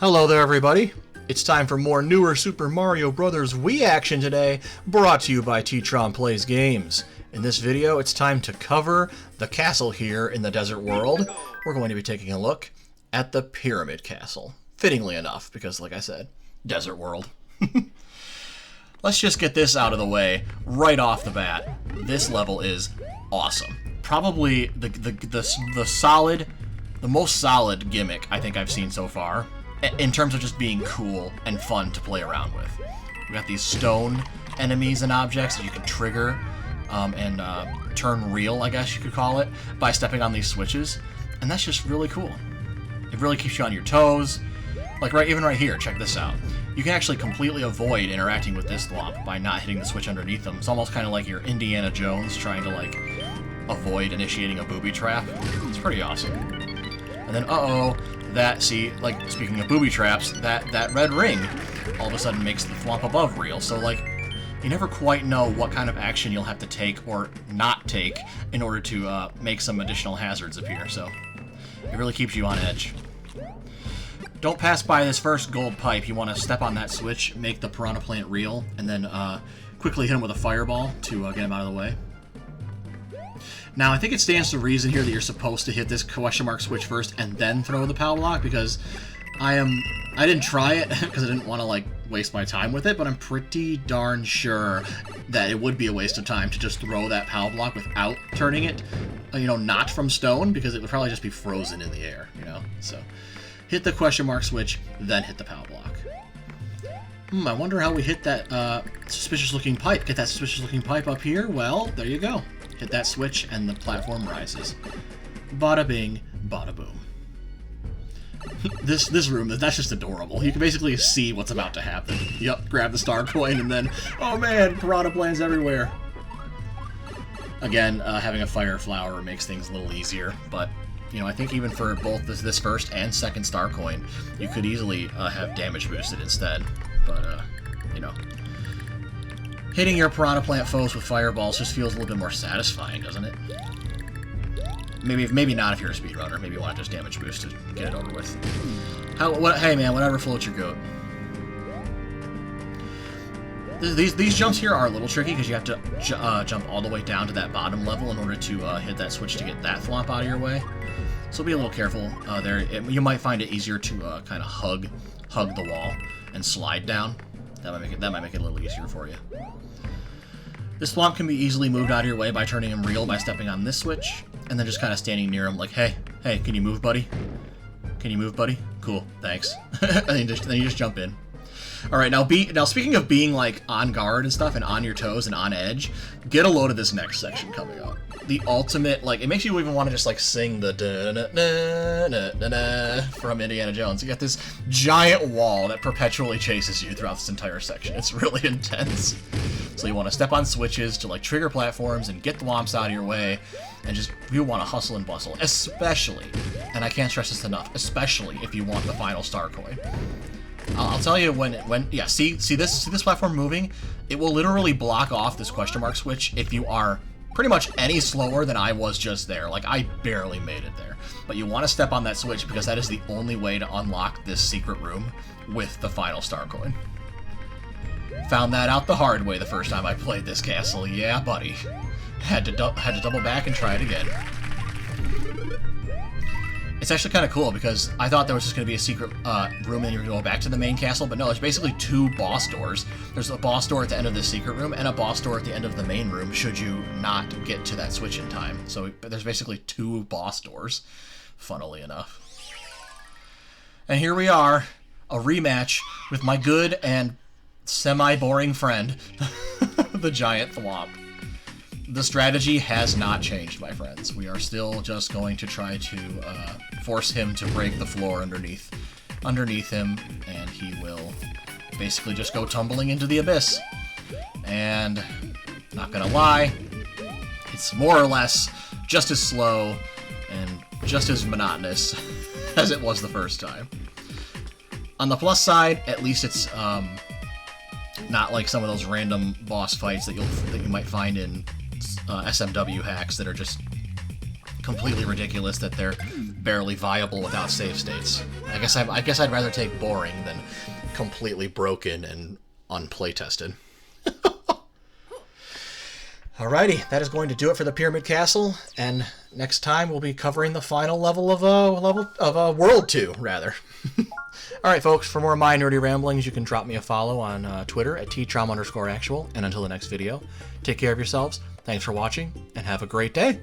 Hello there, everybody. It's time for more newer Super Mario Bros. Wii action today, brought to you by TTromPlaysGames. In this video, it's time to cover the castle here in the desert world. We're going to be taking a look at the Pyramid Castle. Fittingly enough, because like I said, desert world. Let's just get this out of the way right off the bat. This level is awesome. Probably the most solid gimmick I think I've seen so far, in terms of just being cool and fun to play around with. We got these stone enemies and objects that you can trigger and turn real, I guess you could call it, by stepping on these switches, and that's just really cool. It really keeps you on your toes. Like even right here, check this out. You can actually completely avoid interacting with this thwomp by not hitting the switch underneath them. It's almost kind of like you're Indiana Jones trying to like avoid initiating a booby trap. It's pretty awesome. And then like speaking of booby traps, that red ring all of a sudden makes the thwomp above real. So like you never quite know what kind of action you'll have to take or not take in order to make some additional hazards appear. So it really keeps you on edge. Don't pass by this first gold pipe. You want to step on that switch, make the piranha plant real, and then quickly hit him with a fireball to get him out of the way. Now, I think it stands to reason here that you're supposed to hit this question mark switch first and then throw the POW block, because I didn't try it because I didn't want to like waste my time with it, but I'm pretty darn sure that it would be a waste of time to just throw that POW block without turning it, not from stone, because it would probably just be frozen in the air, So hit the question mark switch, then hit the POW block. I wonder how we hit that suspicious-looking pipe. Get that suspicious-looking pipe up here. Well, there you go. Hit that switch, and the platform rises. Bada bing, bada boom. This room, that's just adorable. You can basically see what's about to happen. Yep, grab the star coin, and then, oh man, piranha plants everywhere. Again, having a fire flower makes things a little easier, but I think even for both this first and second star coin, you could easily have damage boosted instead. But, hitting your piranha plant foes with fireballs just feels a little bit more satisfying, doesn't it? Maybe not if you're a speedrunner. Maybe you want to just damage boost to get it over with. Hey man, whatever floats your goat. These jumps here are a little tricky because you have to jump all the way down to that bottom level in order to hit that switch to get that thwomp out of your way. So be a little careful there. You might find it easier to kind of hug the wall and slide down. That might make it a little easier for you. This thwomp can be easily moved out of your way by turning him real by stepping on this switch, and then just kind of standing near him like, hey, can you move, buddy? Can you move, buddy? Cool, thanks. and then you just jump in. All right, now speaking of being like on guard and stuff and on your toes and on edge, get a load of this next section coming up. The ultimate, like, it makes you even want to just like sing the da-na-na-na-na-na from Indiana Jones. You got this giant wall that perpetually chases you throughout this entire section. It's really intense. So you want to step on switches to like trigger platforms and get the thwomps out of your way, and you want to hustle and bustle, especially, and I can't stress this enough, especially if you want the final star coin. I'll tell you see this platform moving, it will literally block off this question mark switch if you are pretty much any slower than I was just there. Like, I barely made it there. But you want to step on that switch because that is the only way to unlock this secret room with the final star coin. Found that out the hard way the first time I played this castle. Yeah, buddy. Had to double back and try it again. It's actually kind of cool because I thought there was just going to be a secret room and you were going to go back to the main castle, but no, there's basically two boss doors. There's a boss door at the end of the secret room and a boss door at the end of the main room should you not get to that switch in time. So there's basically two boss doors, funnily enough. And here we are, a rematch with my good and semi-boring friend, the giant thwomp. The strategy has not changed, my friends. We are still just going to try to force him to break the floor underneath him, and he will basically just go tumbling into the abyss. And, not gonna lie, it's more or less just as slow and just as monotonous as it was the first time. On the plus side, at least it's not like some of those random boss fights that you might find in SMW hacks that are just completely ridiculous that they're barely viable without save states. I guess I'd rather take boring than completely broken and unplaytested. Alrighty, that is going to do it for the Pyramid Castle, and next time we'll be covering the final level of World 2, rather. Alright folks, for more of my nerdy ramblings, you can drop me a follow on Twitter at ttrom_actual, and until the next video, take care of yourselves, thanks for watching, and have a great day!